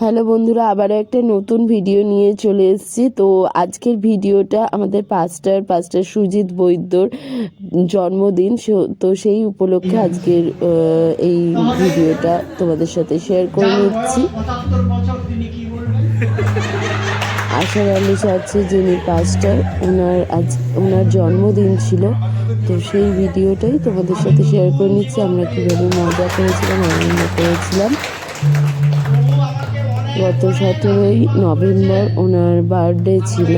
Hello বন্ধুরা, আবারও একটা নতুন ভিডিও নিয়ে চলে এসেছি। তো আজকের ভিডিওটা আমাদের পাস্টার সুজিত বৈদ্যর জন্মদিন। তো সেই উপলক্ষে আজকের এই ভিডিওটা তোমাদের সাথে শেয়ার করে নিচ্ছি। আশার আলী চাচ্ছে যিনি পাস্টার, ওনার জন্মদিন ছিল। তো সেই ভিডিওটাই তোমাদের সাথে শেয়ার করে নিচ্ছি। আমরা কীভাবে মজা করেছিলাম, আনন্দ করেছিলাম। গত 17ই নভেম্বর ওনার বার্থডে ছিল।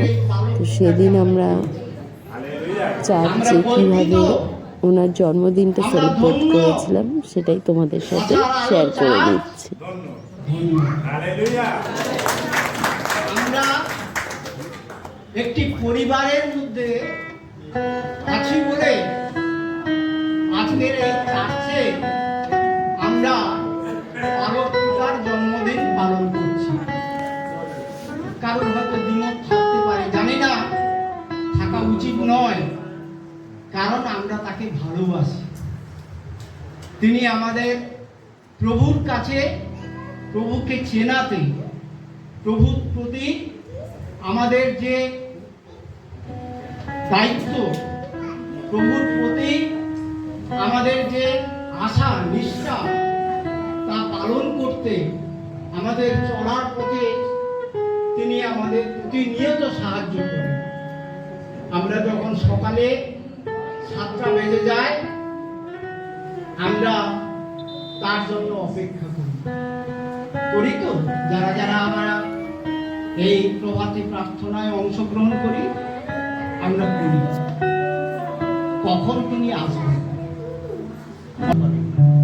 তো সেদিন আমরা চার্চে কীভাবে ওনার জন্মদিনটা সেলিব্রেট করেছিলাম সেটাই তোমাদের সাথে শেয়ার করে নিচ্ছি। আমরা একটি পরিবারের মধ্যে আছি বলে আজকের এই চার্চে আমরা পালকপিতার জন্মদিন পালন করছি। কারণ হয়তো দ্বিমত থাকতে পারে, জানি না, থাকা উচিত নয়, কারণ আমরা তাকে ভালোবাসি। তিনি আমাদের প্রভুর কাছে, প্রভুকে চেনাতে, প্রভুর প্রতি আমাদের যে দায়িত্ব, প্রভুর প্রতি আমাদের যে আশা নিষ্ঠা, তা পালন করতে আমাদের চলার পথে তিনি আমাদের প্রতিনিয়ত সাহায্য করেন। আমরা যখন সকালে 7টা বেজে যায়, আমরা তার জন্য অপেক্ষা করি তো যারা যারা আমরা এই প্রভাতী প্রার্থনায় অংশগ্রহণ করি, আমরা করি কখন তিনি আসবেন।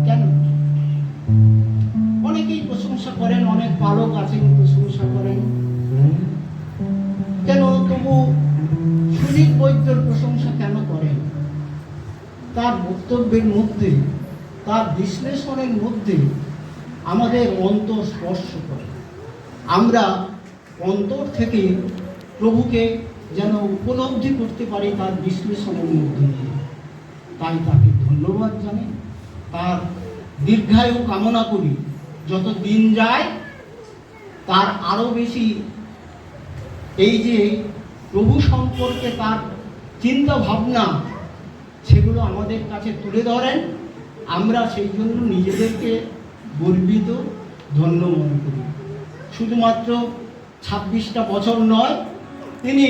কেন অনেকেই প্রশংসা করেন, অনেক পালক আছেন প্রশংসা করেন, কেন তবু সুজিত বৈদ্যর প্রশংসা কেন করেন? তার বক্তব্যের মধ্যে, তার বিশ্লেষণের মধ্যে আমাদের অন্তর স্পর্শ করে। আমরা অন্তর থেকে প্রভুকে যেন উপলব্ধি করতে পারি তার বিশ্লেষণের মধ্যে দিয়ে। তাই তাকে ধন্যবাদ জানাই, তার দীর্ঘায়ু কামনা করি। যত দিন যায় তার আরও বেশি এই যে প্রভু সম্পর্কে তার চিন্তা ভাবনা, সেগুলো আমাদের কাছে তুলে ধরেন। আমরা সেই জন্য নিজেদেরকে গর্বিত, ধন্য মনে করি। শুধুমাত্র 26টা বছর নয়, তিনি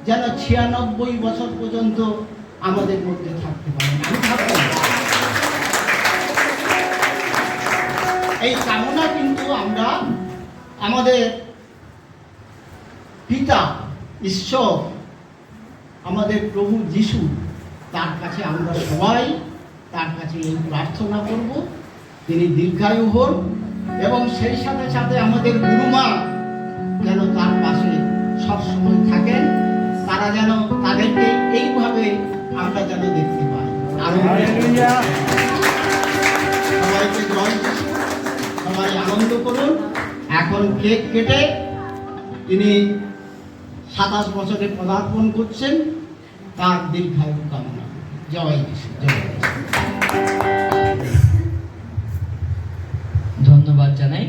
যেন 96 বছর পর্যন্ত আমাদের মধ্যে থাকতে পারেন। এই কামনা কিন্তু আমরা আমাদের পিতা ঈশ্বর, আমাদের প্রভু যিশু, তার কাছে আমরা সবাই তার কাছে এই প্রার্থনা করব তিনি দীর্ঘায়ু হন, এবং সেই সাথে সাথে আমাদের গুরুমা যেন তার পাশে সবসময় থাকেন। তারা যেন, তাদেরকে এইভাবে আমরা যেন দেখতে পাই। আরো সবাইকে জয় যিশু, সবাই আনন্দ করুন। এখন কেক কেটে তিনি 27 বছরে পদার্পণ করছেন, তার দীর্ঘায়ু কামনা। জয় যিশু, জয় যিশু। ধন্যবাদ জানাই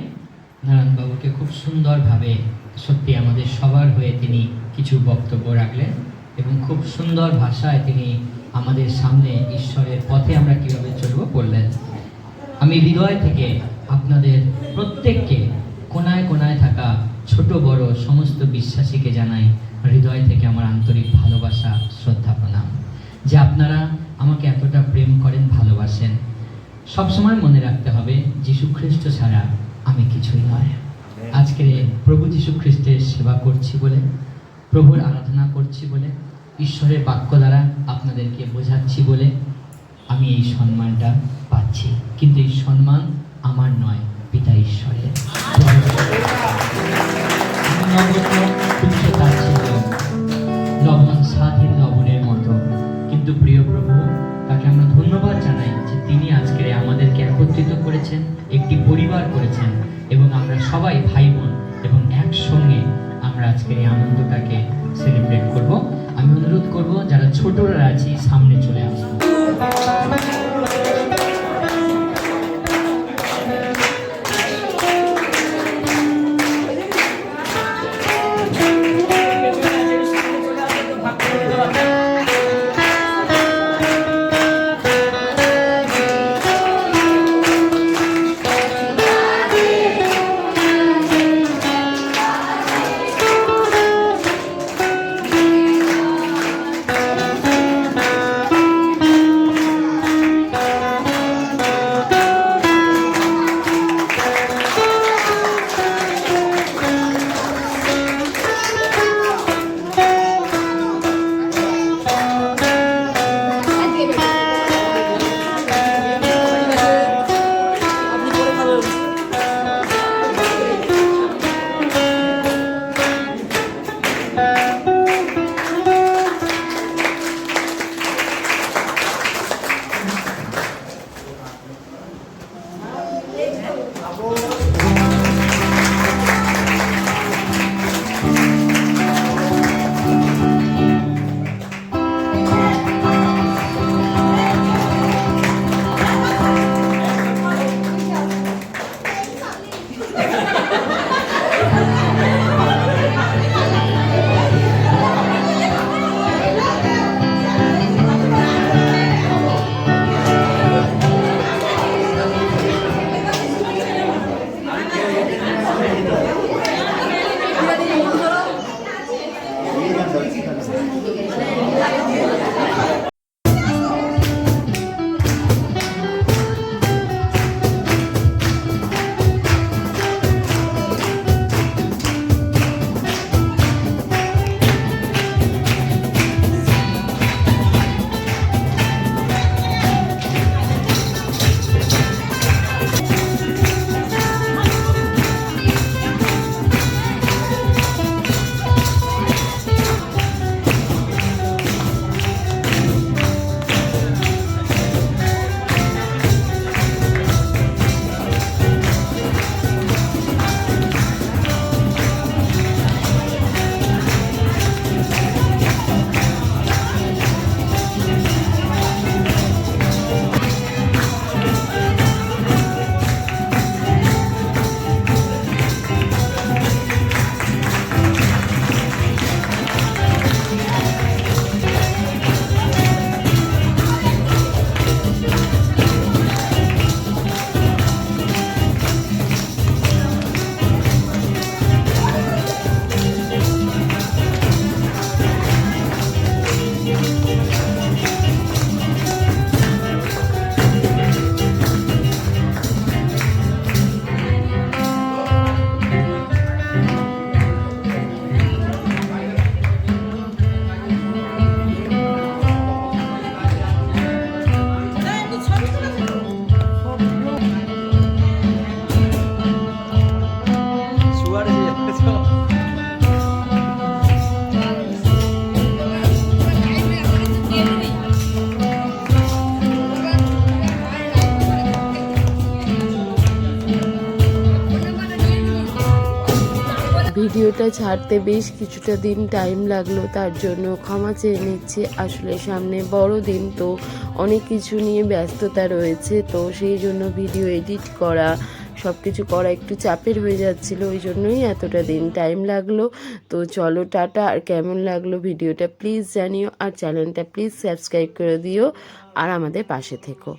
নারায়ণবাবুকে। খুব সুন্দরভাবে সত্যি আমাদের সবার হয়ে তিনি কিছু বক্তব্য রাখলেন এবং খুব সুন্দর ভাষায় তিনি আমাদের সামনে ঈশ্বরের পথে আমরা কীভাবে চলব বললেন। আমি হৃদয় থেকে আপনাদের প্রত্যেককে, কোনায় কোনায় থাকা ছোট বড় সমস্ত বিশ্বাসীকে জানাই হৃদয় থেকে আমার আন্তরিক ভালোবাসা, শ্রদ্ধা, প্রণাম, যে আপনারা আমাকে এতটা প্রেম করেন, ভালোবাসেন। সবসময় মনে রাখতে হবে যীশু খ্রিস্ট ছাড়া আমি কিছুই নয়। আজকে প্রভু যীশু খ্রিস্টের সেবা করছি বলে, প্রভুর আরাধনা করছি বলে, ঈশ্বরের বাক্য দ্বারা আপনাদেরকে বোঝাচ্ছি বলে আমি এই সম্মানটা পাচ্ছি। কিন্তু এই সম্মান আমার নয়, পিতা ঈশ্বরের। লবণ স্বাধীন লবণের মতো, কিন্তু প্রিয় প্রভু, তাকে আমরা ধন্যবাদ জানাই যে তিনি আজকে আমাদেরকে একত্রিত করেছেন, একটি পরিবার করেছেন, এবং আমরা সবাই ভাই বোন এবং একসঙ্গে আমরা আজকে এই আনন্দটাকে সেলিব্রেট করব। আমি অনুরোধ করব যারা ছোটরা আছি সামনে চলে আসবো। ভিডিওটা ছাড়তে বেশ কিছুটা দিন টাইম লাগলো, তার জন্য ক্ষমা চেয়ে নিচ্ছি। আসলে সামনে বড়দিন, তো অনেক কিছু নিয়ে ব্যস্ততা রয়েছে, তো সেই জন্য ভিডিও এডিট করা সব কিছু করা একটু চাপের হয়ে যাচ্ছিল, ওই জন্যই এতটা দিন টাইম লাগলো। তো চলো টাটা। আর কেমন লাগলো ভিডিওটা প্লিজ জানিও, আর চ্যানেলটা প্লিজ সাবস্ক্রাইব করে দিও আর আমাদের পাশে থেকো।